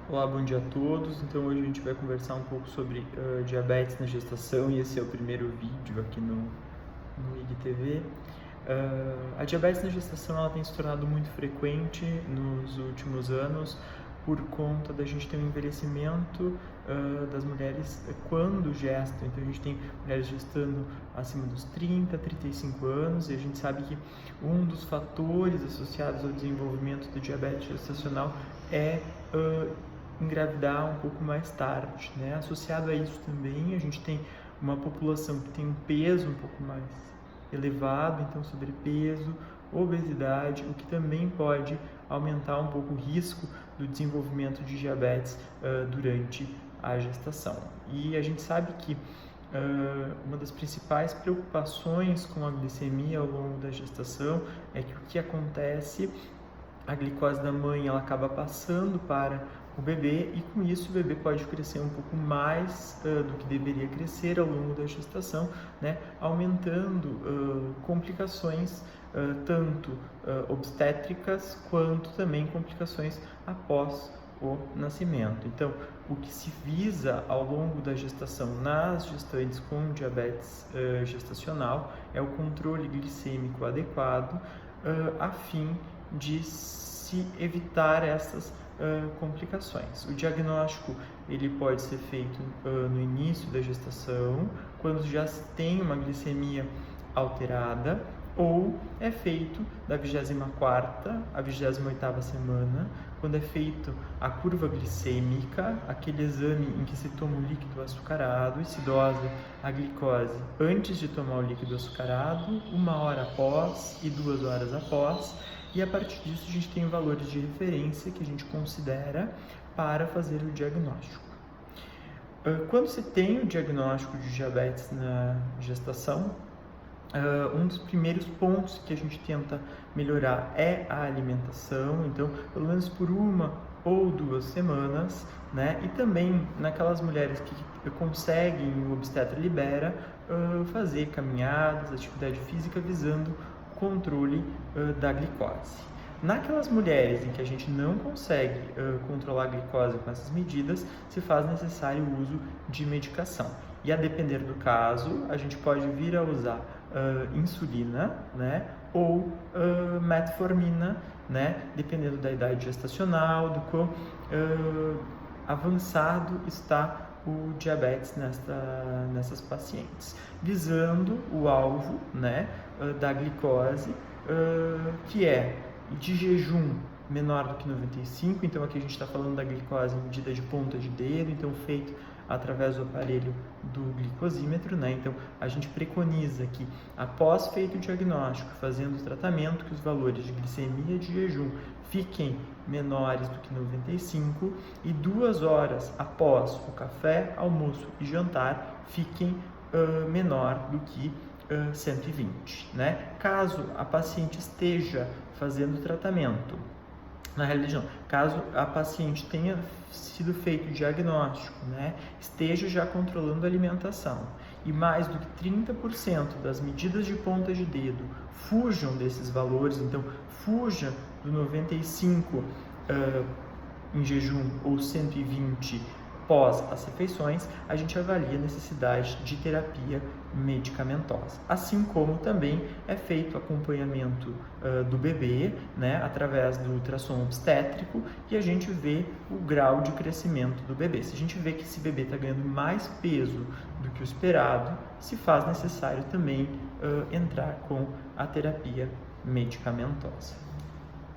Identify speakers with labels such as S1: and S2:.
S1: Olá, bom dia a todos. Então hoje a gente vai conversar um pouco sobre diabetes na gestação e esse é o primeiro vídeo aqui no IGTV. A diabetes na gestação ela tem se tornado muito frequente nos últimos anos por conta da gente ter um envelhecimento das mulheres quando gestam. Então a gente tem mulheres gestando acima dos 30, 35 anos e a gente sabe que um dos fatores associados ao desenvolvimento do diabetes gestacional é engravidar um pouco mais tarde, né? Associado a isso também, a gente tem uma população que tem um peso um pouco mais elevado, então sobrepeso, obesidade, o que também pode aumentar um pouco o risco do desenvolvimento de diabetes durante a gestação. E a gente sabe que uma das principais preocupações com a glicemia ao longo da gestação é que o que acontece, a glicose da mãe ela acaba passando para o bebê e com isso o bebê pode crescer um pouco mais do que deveria crescer ao longo da gestação, né, aumentando complicações tanto obstétricas quanto também complicações após o nascimento. Então, o que se visa ao longo da gestação nas gestantes com diabetes gestacional é o controle glicêmico adequado a fim de se evitar essas complicações. O diagnóstico ele pode ser feito no início da gestação, quando já se tem uma glicemia alterada, ou é feito da 24ª à 28ª semana, quando é feito a curva glicêmica, aquele exame em que se toma o líquido açucarado e se dosa a glicose antes de tomar o líquido açucarado, 1 hora após e 2 horas após, e a partir disso a gente tem valores de referência que a gente considera para fazer o diagnóstico. Quando se tem o diagnóstico de diabetes na gestação, um dos primeiros pontos que a gente tenta melhorar é a alimentação, então pelo menos por 1 ou 2 semanas, né? E também naquelas mulheres que conseguem, o obstetra libera, fazer caminhadas, atividade física visando controle da glicose. Naquelas mulheres em que a gente não consegue controlar a glicose com essas medidas, se faz necessário o uso de medicação. E a depender do caso, a gente pode vir a usar insulina, né, ou metformina, né, dependendo da idade gestacional, do quão avançado está o diabetes nessas pacientes, visando o alvo, né, da glicose, que é de jejum menor do que 95, então aqui a gente está falando da glicose em medida de ponta de dedo, então feito através do aparelho do glicosímetro, né? Então a gente preconiza que após feito o diagnóstico, fazendo o tratamento, que os valores de glicemia de jejum fiquem menores do que 95 e 2 horas após o café, almoço e jantar fiquem menor do que 120, né? Caso a paciente esteja fazendo tratamento, na realidade não, caso a paciente tenha sido feito o diagnóstico, né, esteja já controlando a alimentação e mais do que 30% das medidas de ponta de dedo fujam desses valores, então fuja do 95 em jejum ou 120 pós as refeições, a gente avalia a necessidade de terapia medicamentosa. Assim como também é feito acompanhamento do bebê, né, através do ultrassom obstétrico, e a gente vê o grau de crescimento do bebê. Se a gente vê que esse bebê está ganhando mais peso do que o esperado, se faz necessário também entrar com a terapia medicamentosa.